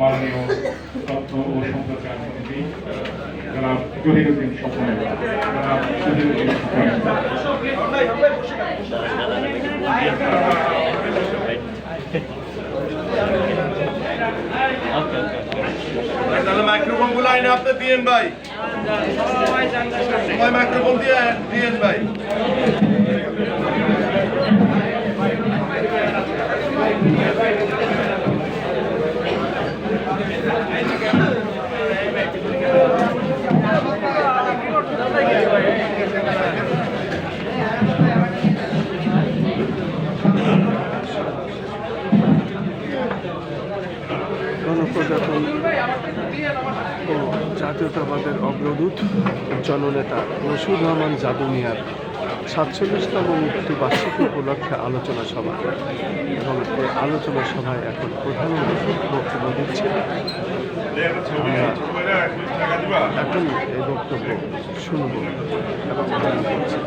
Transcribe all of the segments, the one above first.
মাননীয় তথ্য ও সম্প্রচার মন্ত্রী জনাব জহিরুদ্দিন স্বপন, জনাব জহিরুদ্দিন তাহলে মাইক্রোফোন গুলো আইনে আপনি দিয়েন ভাই, সবাই মাইক্রোফোন দিয়েন ভাই। গণপ্রজাতন্ত্র ও জাতীয়তাবাদের অগ্রদূত জননেতা মশিউর রহমান জাদু মিয়ার ৪৭তম মৃত্যুবার্ষিকী উপলক্ষে আলোচনা সভা, এবং এই আলোচনা সভায় এখন প্রধানমন্ত্রী বক্তব্য দিচ্ছেন। এখন এই বক্তব্য শুনব এবং গ্রহণ করছি।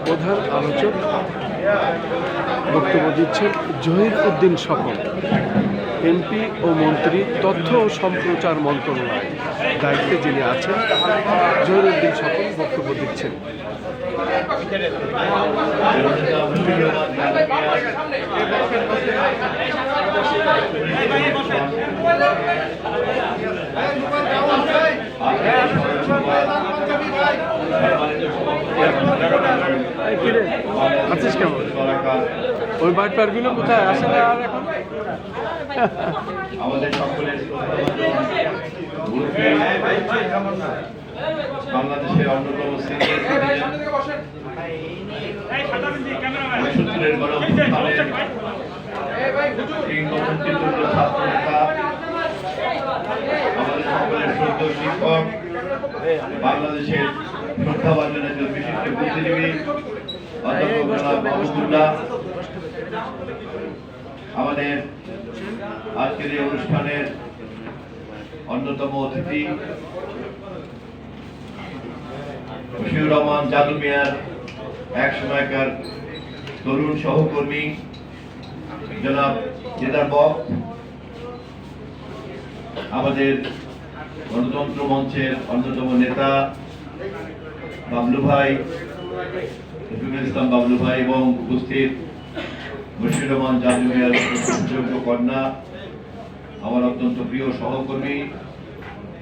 প্রধান আলোচক বক্তব্য দিচ্ছেন জহিরুদ্দিন স্বপন, এমপি ও মন্ত্রী, তথ্য ও সম্প্রচার মন্ত্রণালয় দায়িত্বে যিনি আছেন। জহিরুদ্দিন স্বপন বক্তব্য দিচ্ছেন। আছিস কেমন? ওই বাইট পারগুলো কোথায় আসে না আর এখন? আমাদের সকলের বাংলাদেশের অন্যতম শিক্ষক, বাংলাদেশের শ্রদ্ধাভাজন একজন বিশিষ্ট বুদ্ধিজীবী আমাদের আজকের এই অনুষ্ঠানের অন্যতম অতিথি মশিউর রহমান জাদু মিয়ার এক সময়কার তরুণ সহকর্মী জনাব জেদার বক, আমাদের গণতন্ত্র মঞ্চের অন্যতম নেতা বাবলু ভাই, ইসলাম বাবলু ভাই, এবং উপস্থিত মশিউর রহমান জাদু মিয়ার যোগ্য কন্যা, আমার অত্যন্ত প্রিয় সহকর্মী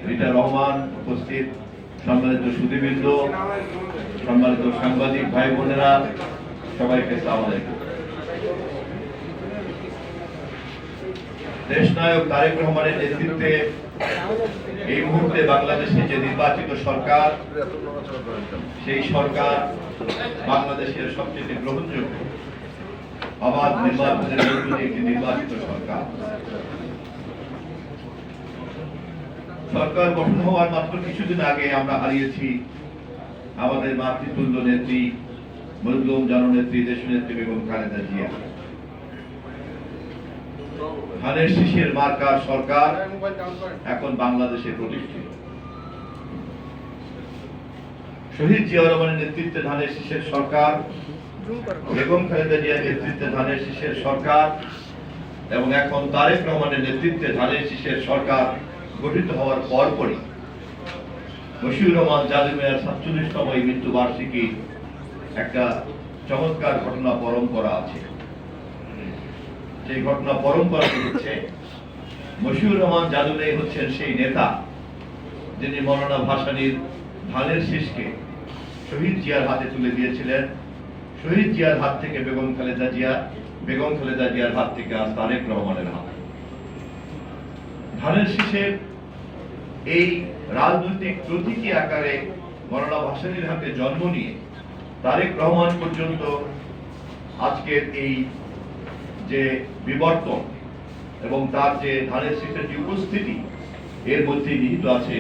রিটা রহমান, উপস্থিত সম্মানিত সুধীবৃন্দ, সম্মানিত সাংবাদিক ভাই বোনেরা, সবাইকে আসসালামু আলাইকুম। দেশনায়ক তারেক রহমানের নেতৃত্বে এই মুহূর্তে বাংলাদেশে যে নির্বাচিত সরকার, সেই সরকার বাংলাদেশের সবচেয়ে গ্রহণযোগ্য অবাধ নির্বাচনের মধ্যে একটি নির্বাচিত সরকার। সরকার গঠন হওয়ার মাত্র কিছুদিন আগে আমরা হারিয়েছি আমাদের মাতৃতুল্য নেত্রী, মজলুম জননেত্রী, দেশনেত্রী বেগম খালেদা জিয়া। ধানের শীষের মার্কার সরকার এখন বাংলাদেশে প্রতিষ্ঠিত। শহীদ জিয়াউর রহমানের নেতৃত্বে ধানের শীষের সরকার, বেগম খালেদা জিয়ার নেতৃত্বে ধানের শীষের সরকার, এবং এখন তারেক রহমানের নেতৃত্বে ধানের শীষের সরকার গঠিত হওয়ার পরপরই মশিউর রহমান জাদু মিয়ার ৪৭তম মৃত্যুবার্ষিকী একটা চমৎকার ঘটনা পরম্পরা আছে। সেই ঘটনা পরম্পরা হচ্ছে মশিউর রহমান জাদু মিয়া হচ্ছেন সেই নেতা যিনি মৌলানা ভাসানীর ধানের শীষকে শহীদ জিয়ার হাতে তুলে দিয়েছিলেন। শহীদ জিয়ার হাত থেকে বেগম খালেদা জিয়া, বেগম খালেদা জিয়ার হাত থেকে আজ তারেক রহমানের হাতে। ধানের শীষের এই রাজনৈতিক প্রতীকী আকারে মৌলানা ভাসানীর হাতে জন্ম নিয়ে তারেক রহমান পর্যন্ত আজকের এই যে বিবর্তন এবং তার যে ধানের শীষের যে উপস্থিতি, এর মধ্যে নিহিত আছে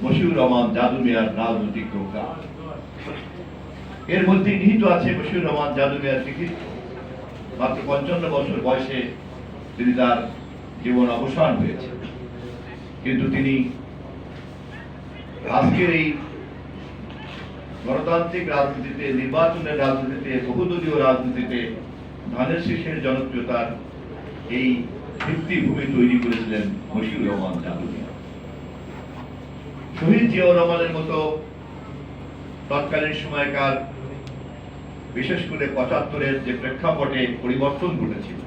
মশিউর রহমান জাদু মিয়ার রাজনৈতিক প্রজ্ঞা। এর মধ্যে নিহিত আছে মশিউর রহমান জাদু মিয়ার কৃতিত্ব। মাত্র ৫৫ বছর বয়সে তিনি তার জীবন অবসান হয়েছে। কিন্তু তিনি আজকের এই গণতান্ত্রিক রাজনীতিতে, নির্বাচনের রাজনীতিতে, বহুদলীয় রাজনীতিতে ধানের শীষের জনপ্রিয়তার এই ভিত্তিভূমি তৈরি করেছিলেন মশিউর রহমান চাঁদুরিয়া। শহীদ জিয়াউর রহমানের মতো তৎকালীন সময়কার, বিশেষ করে ৭৫-এর যে প্রেক্ষাপটে পরিবর্তন ঘটেছিল,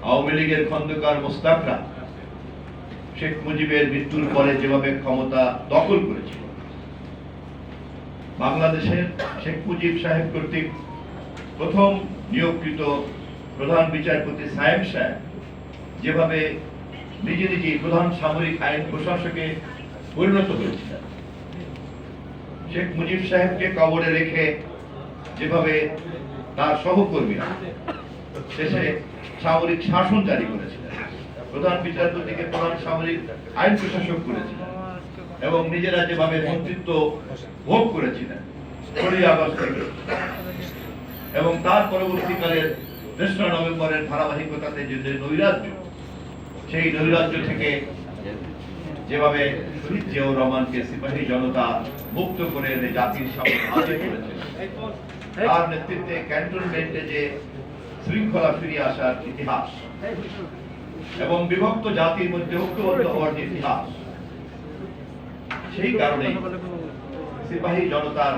আওয়ামী লীগের খন্দকার মোস্তাকরা শেখ মুজিবের মৃত্যুর পরে যেভাবে ক্ষমতা দখল করেছিল, বাংলাদেশের শেখ মুজিব সাহেব কর্তৃক প্রথম নিয়োগকৃত প্রধান বিচারপতি সাহেব সাহেব যেভাবে নিজে নিজে প্রধান সামরিক আইন প্রশাসকে পরিণত হয়েছিলেন, শেখ মুজিব সাহেবকে কবরে রেখে যেভাবে তার সহকর্মীরা শেষে সামরিক শাসন জারি করেছিলেন, প্রধান বিচারপতিকে প্রধান সামরিক আইন প্রশাসক করেছিলেন এবং নিজেরা যেভাবে মন্ত্রিত্ব ভোগ করেছিলেন ১৬ই আগস্ট থেকে, এবং তার পরবর্তীকালের ৩রা নভেম্বরের ধারাবাহিকতাতে যে নৈরাজ্য, সেই নৈরাজ্য থেকে যেভাবে শহীদ জিয়াউর রহমানকে সিপাহী জনতা মুক্ত করে এনে জাতির সামনে হাজির করেছিল, তার নেতৃত্বে ক্যান্টনমেন্টে যে শৃঙ্খলা ফিরিয়ে আসার ইতিহাস এবং বিভক্ত জাতির মধ্যে ঐক্যবদ্ধ হওয়ার যে ইতিহাস, সেই কারণে সিপাহী জনতার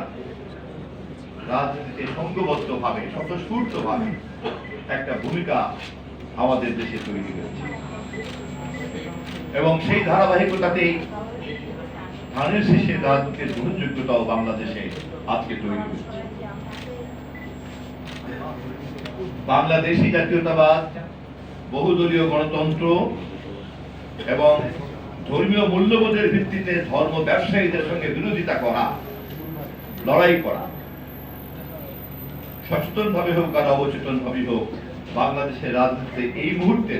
রাজনীতিতে সংঘবদ্ধভাবে, স্বতঃস্ফূর্তভাবে একটা ভূমিকা আমাদের দেশে তৈরি হয়েছে এবং সেই ধারাবাহিকতাতেই ধানের শীষের রাজনীতির গ্রহণযোগ্যতাও বাংলাদেশে আজকে তৈরি হয়েছে। বাংলাদেশী জাতীয়তাবাদ, বহুদলীয় গণতন্ত্র এবং ধর্মীয় মূল্যবোধের ভিত্তিতে ধর্ম ব্যবসায়ীদের সঙ্গে বিরোধিতা করা, লড়াই করা, সচেতন ভাবে হোক আর অবচেতন ভাবে হোক, বাংলাদেশের রাজনীতিতে এই মুহূর্তে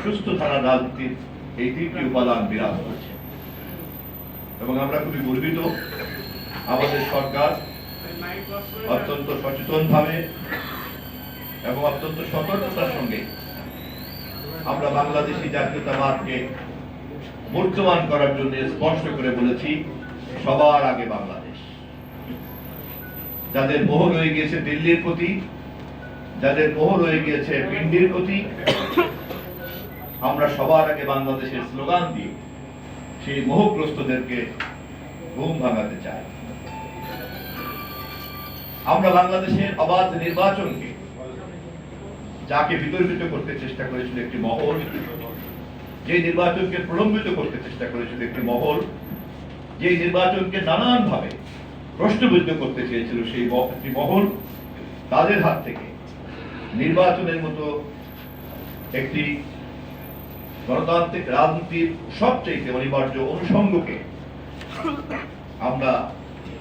সুস্থ ধারার রাজনীতির এই ৩টি উপাদান বিরাজ করছে এবং আমরা খুবই গর্বিত আমাদের সরকার অত্যন্ত সচেতন ভাবে এবং অত্যন্ত সতর্কতার সঙ্গে আমরা বাংলাদেশী জাতীয়তাবাদকে মূর্তমান করার জন্য স্পষ্ট করে বলেছি, সবার আগে বাংলাদেশ। যাদের মোহ রয়ে গিয়েছে দিল্লির প্রতি, যাদের মোহ রয়ে গিয়েছে পিন্ডির প্রতি, আমরা সবার আগে বাংলাদেশের স্লোগান দিয়ে সেই মোহগ্রস্তদেরকে ঘুম ভাঙাতে চাই। আমরা বাংলাদেশের অবাধ নির্বাচনকে, যাকে বিতর্কিত করতে চেষ্টা করেছিল একটি মহল, যে নির্বাচনকে প্রলম্বিত করতে চেষ্টা করেছিল একটি মহল, যে নির্বাচনকে নানান ভাবে প্রশ্নবিদ্ধ করতে চেয়েছিল সেই একটি মহল, তাদের হাত থেকে নির্বাচনের মতো একটি গণতান্ত্রিক রাজনীতির সবচেয়ে অনিবার্য অনুষঙ্গকে আমরা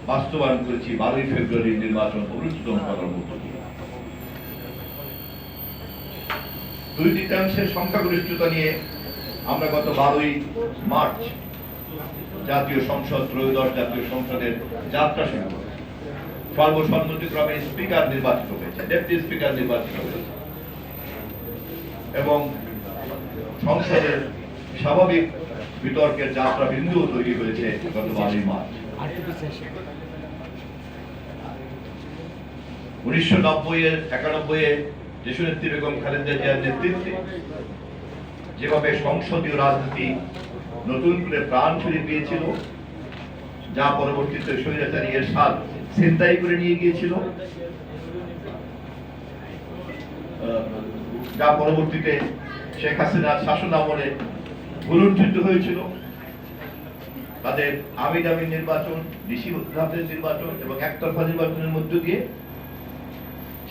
বাস্তবায়ন করেছি 12ই ফেব্রুয়ারি নির্বাচন অনুষ্ঠিত করার মধ্য দিয়ে। 2/3 সংখ্যাগরিষ্ঠতা নিয়ে আমরা গত 12ই মার্চ জাতীয় সংসদ, ত্রয়োদশ জাতীয় সংসদের যাত্রা শুরু করেছি। সর্বসম্মতিক্রমে স্পিকার নির্বাচিত হয়েছে, ডেপুটি স্পিকার নির্বাচিত হয়েছে এবং সংসদের স্বাভাবিক বিতর্কের যাত্রা বিন্দু তৈরি হয়েছে গত 12ই মার্চ। 1991-এ দেশনেত্রী বেগম খালেদা জিয়ার নেতৃত্বে যেভাবে সংসদীয় রাজনীতি নতুন করে প্রাণ ফিরে পেয়েছিল, যা পরবর্তীতে স্বৈরাচারী এরশাদ ছিনতাই করে নিয়ে গিয়েছিল, যা পরবর্তীতে শেখ হাসিনার শাসন আমলে ভুলুণ্ঠিত হয়েছিল, তাদের আমিন নির্বাচন, ডিসি নির্বাচন এবং একতরফা নির্বাচনের মধ্য দিয়ে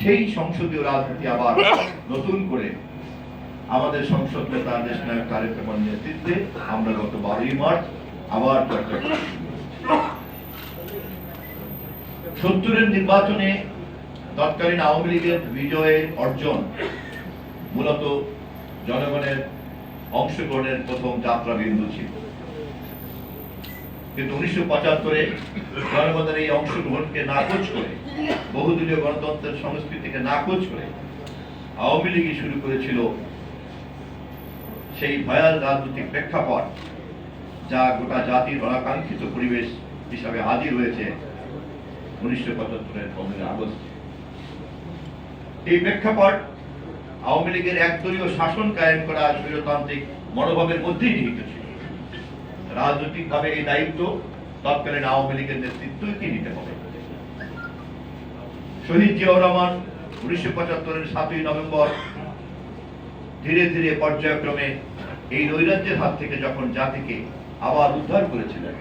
সেই সংসদীয় রাজনীতি আবার নতুন করে আমাদের সংসদ নেতা দেশনায়ক তারেক রহমানের নেতৃত্বে আমরা গত 12ই মার্চ আবার চর্চা করেছি। 70-এর নির্বাচনে তৎকালীন আওয়ামী লীগের বিজয়ের অর্জন মূলত জনগণের অংশগ্রহণের প্রথম যাত্রা বিন্দু ছিল, কিন্তু 1975-এ জনগণের এই অংশগ্রহণকে নাকচ করে, বহুদলীয় গণতন্ত্রের সংস্কৃতিকে নাকচ করে আওয়ামী লীগই শুরু করেছিল সেই ভয়াল রাজনৈতিক প্রেক্ষাপট যা গোটা জাতির অনাকাঙ্ক্ষিত পরিবেশ হিসাবে হাজির হয়েছে 1975-এর 15 আগস্ট। এই প্রেক্ষাপট আওয়ামী লীগের একদলীয় শাসন কায়েম করা স্বৈরতান্ত্রিক মনোভাবের মধ্যেই নিহিত ছিল। রাজনৈতিকভাবে এই দায়িত্ব তৎকালীন আওয়ামী লীগের নেতৃত্বকে নিতে হবে। শহীদ জিয়াউর রহমান 1975-এর 7ই নভেম্বর ধীরে ধীরে পর্যায়ক্রমে এই নৈরাজ্যের হাত থেকে যখন জাতিকে আবার উদ্ধার করেছিলেন,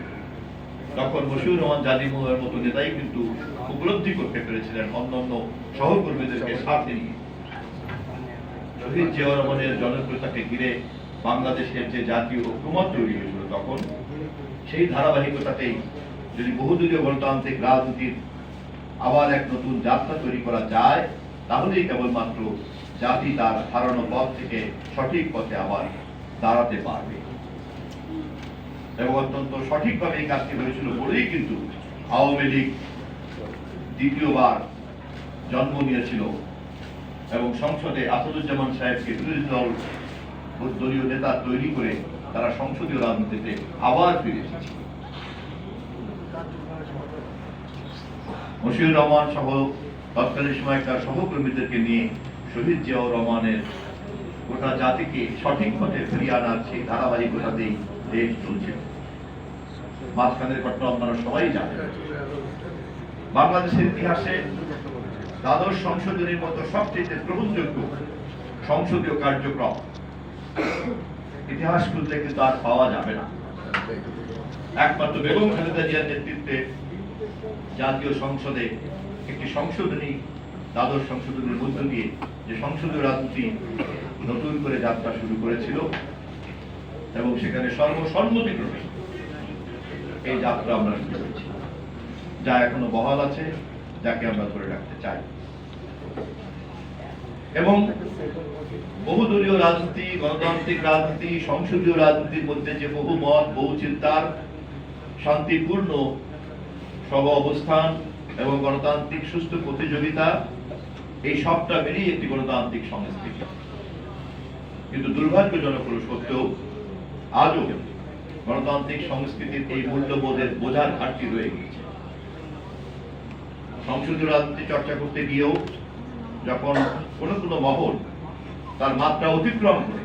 তখন মশিউর রহমান জাদিমুয়ের মতো নেতাই কিন্তু উপলব্ধি করতে পেরেছিলেন অন্যান্য সহকর্মীদেরকে সাথে নিয়ে শহীদ জিয়াউর রহমানের জনপ্রিয়তাকে ঘিরে বাংলাদেশের যে জাতীয় ঐক্যমত তৈরি হয়েছিল, তখন সেই ধারাবাহিকতাতেই যদি বহুদলীয় গণতান্ত্রিক রাজনীতির আবার এক নতুন যাত্রা তৈরি করা যায়, তাহলেই কেবলমাত্র জাতি তার হারানো পথ থেকে সঠিক পথে আবার দাঁড়াতে পারবে। এবং অত্যন্ত সঠিকভাবে এই কাজটি হয়েছিল বলেই কিন্তু আওয়ামী লীগ দ্বিতীয়বার জন্ম নিয়েছিল এবং সংসদে আসাদুজ্জামান সাহেবকে বিরোধী দলীয় নেতা তৈরি করে তারা সংসদীয় রাজনীতিতে আবার ফিরে এসেছে। মশিউর রহমান সহ তৎকালীন সময়কার সহকর্মীদেরকে নিয়ে শহীদ জিয়াউর রহমানের গোটা জাতিকে সঠিক পথে ফিরিয়ে আনার সেই ধারাবাহিকতাতেই দেশ চলছিল। মাঝখানের ঘটনা আপনারা সবাই জানেন। বাংলাদেশের ইতিহাসে দ্বাদশ সংশোধনীর মতো সবচেয়ে গ্রহণযোগ্য সংসদীয় কার্যক্রম ইতিহাস খুলতে কিন্তু আর পাওয়া যাবে না। একমাত্র বেগম খালেদা জিয়ার নেতৃত্বে জাতীয় সংসদে একটি সংশোধনী, দ্বাদশ সংশোধনীর মধ্য দিয়ে যে সংসদীয় রাজনীতি নতুন করে যাত্রা শুরু করেছিল এবং সেখানে সর্বসম্মতিক্রমে এই যাত্রা আমরা শুরু করেছি, যা এখনো বহাল আছে, যাকে আমরা ধরে রাখতে চাই। এবং বহুদলীয় রাজনীতি, গণতান্ত্রিক রাজনীতি, সংসদীয় রাজনীতির মধ্যে যে বহু মত, বহু চিন্তার শান্তিপূর্ণ সহ অবস্থান এবং গণতান্ত্রিক সুস্থ প্রতিযোগিতা, এই সবটা মিলিয়ে একটি গণতান্ত্রিক সংস্কৃতি। কিন্তু দুর্ভাগ্যজনক হল সত্ত্বেও আজও গণতান্ত্রিক সংস্কৃতির এই মূল্যবোধের বোঝার ঘাটতি রয়ে গিয়েছে। সংসদীয় রাজনীতি চর্চা করতে গিয়েও যখন কোনো মহল তার মাত্রা অতিক্রম করে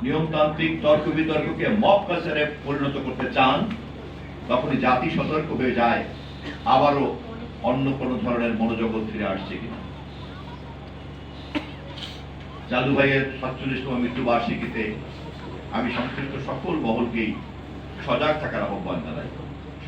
নিয়মতান্ত্রিক তর্ক বিতর্ককে মব কালচারে পরিণত করতে চান, তখনই জাতি সতর্ক হয়ে যায় আবারও অন্য কোন ধরনের মনোজগৎ ফিরে আসছে কিনা। জাদু ভাইয়ের 47তম মৃত্যুবার্ষিকীতে আমি সংশ্লিষ্ট সকল মহলকেই সজাগ থাকার আহ্বান জানাই।